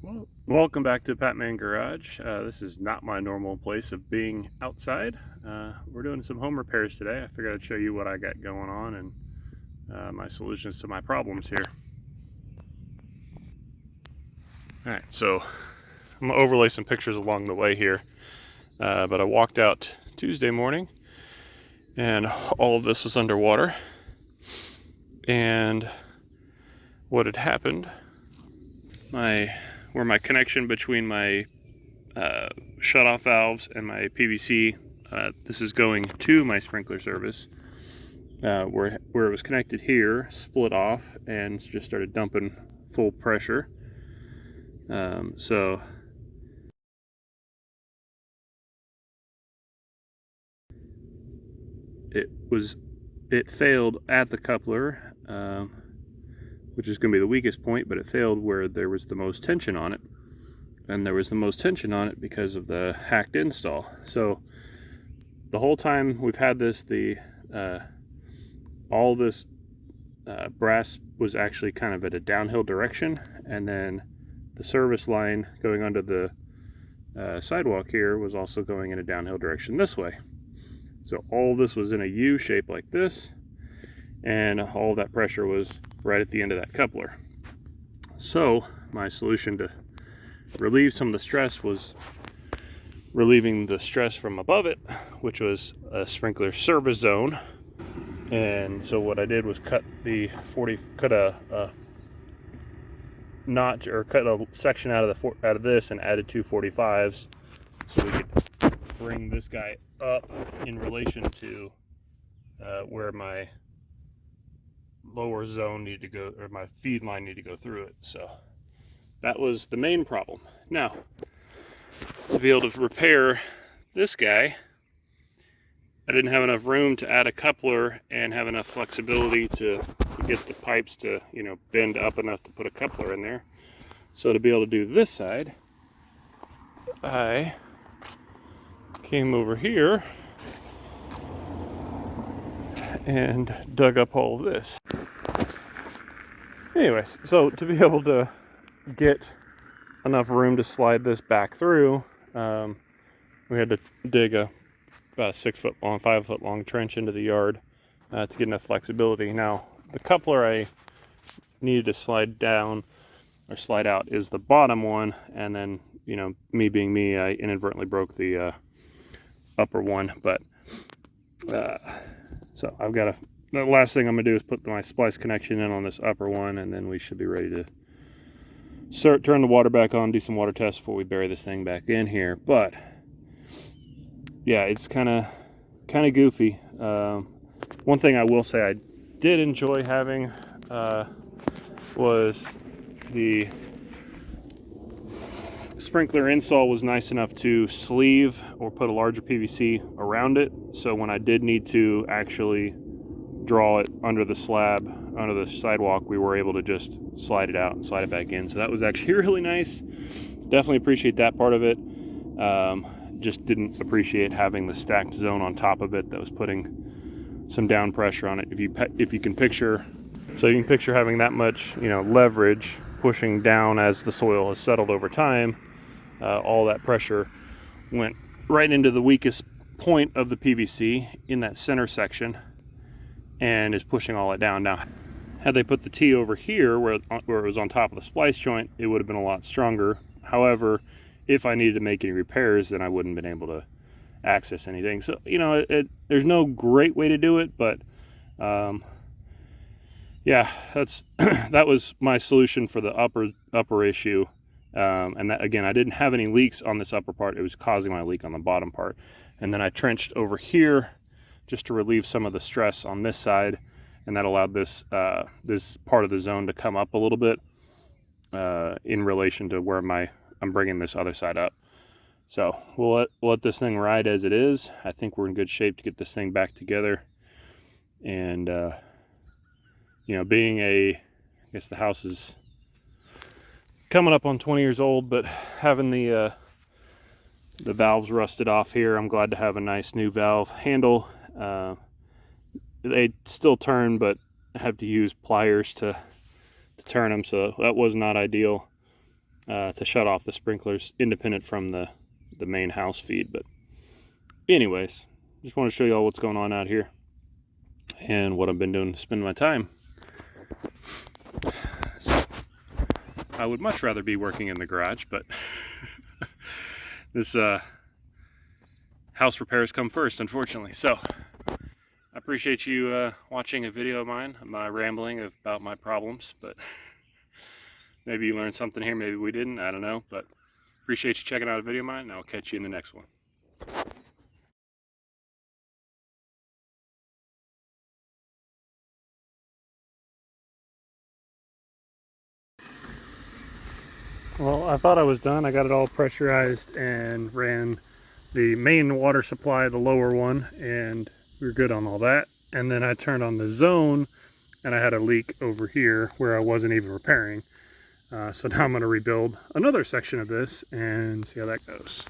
Well, welcome back to Patman Garage. This is not my normal place of being outside. We're doing some home repairs today. I figured I'd show you what I got going on and my solutions to my problems here. Alright, so I'm going to overlay some pictures along the way here. But I walked out Tuesday morning and all of this was underwater. And what had happened, where my connection between my shut-off valves and my PVC, this is going to my sprinkler service, where it was connected here, split off and just started dumping full pressure. So it failed at the coupler, which is going to be the weakest point, but it failed where there was the most tension on it. And there was the most tension on it because of the hacked install. So the whole time we've had this, all this brass was actually kind of at a downhill direction, and then the service line going under the sidewalk here was also going in a downhill direction this way. So all this was in a U shape like this, and all that pressure was right at the end of that coupler. So my solution to relieve some of the stress was relieving the stress from above it, which was a sprinkler service zone. And so what I did was cut a notch, or cut a section out of this and added two 45s, so we could bring this guy up in relation to where my lower zone needed to go, or my feed line needed to go through it. So that was the main problem. Now, to be able to repair this guy, I didn't have enough room to add a coupler and have enough flexibility to get the pipes to, bend up enough to put a coupler in there. So to be able to do this side, I came over here and dug up all of this. Anyways, so to be able to get enough room to slide this back through, we had to dig about a 6 foot long, 5 foot long trench into the yard to get enough flexibility. Now, the coupler I needed to slide down or slide out is the bottom one, and then, me being me, I inadvertently broke the upper one. But so I've got the last thing I'm gonna do is put my splice connection in on this upper one, and then we should be ready to turn the water back on, do some water tests before we bury this thing back in here. But yeah, it's kind of goofy. One thing I will say I did enjoy having was the sprinkler install was nice enough to sleeve or put a larger PVC around it, so when I did need to actually draw it under the slab, under the sidewalk, we were able to just slide it out and slide it back in. So that was actually really nice. Definitely appreciate that part of it. Just didn't appreciate having the stacked zone on top of it that was putting some down pressure on it. If you can picture, so you can picture having that much, leverage pushing down as the soil has settled over time. All that pressure went right into the weakest point of the PVC in that center section and is pushing all that down. Now, had they put the T over here where it was on top of the splice joint, it would have been a lot stronger. However, if I needed to make any repairs, then I wouldn't have been able to access anything. So, there's no great way to do it, but yeah, that was my solution for the upper issue. And that, again, I didn't have any leaks on this upper part. It was causing my leak on the bottom part. And then I trenched over here just to relieve some of the stress on this side, and that allowed this part of the zone to come up a little bit in relation to where I'm bringing this other side up. So we'll let this thing ride as it is. I think we're in good shape to get this thing back together. And being I guess the house is coming up on 20 years old, but having the valves rusted off here, I'm glad to have a nice new valve handle. They still turn, but I have to use pliers to turn them, so that was not ideal. to shut off the sprinklers independent from the main house feed. But anyways, just want to show you all what's going on out here and what I've been doing to spend my time. So, I would much rather be working in the garage, but this house repairs come first, unfortunately. So I appreciate you watching a video of mine, my rambling about my problems, but maybe you learned something here, maybe we didn't, I don't know, but appreciate you checking out a video of mine, and I'll catch you in the next one. Well, I thought I was done. I got it all pressurized and ran the main water supply, the lower one, and we were good on all that. And then I turned on the zone and I had a leak over here where I wasn't even repairing. So now I'm going to rebuild another section of this and see how that goes.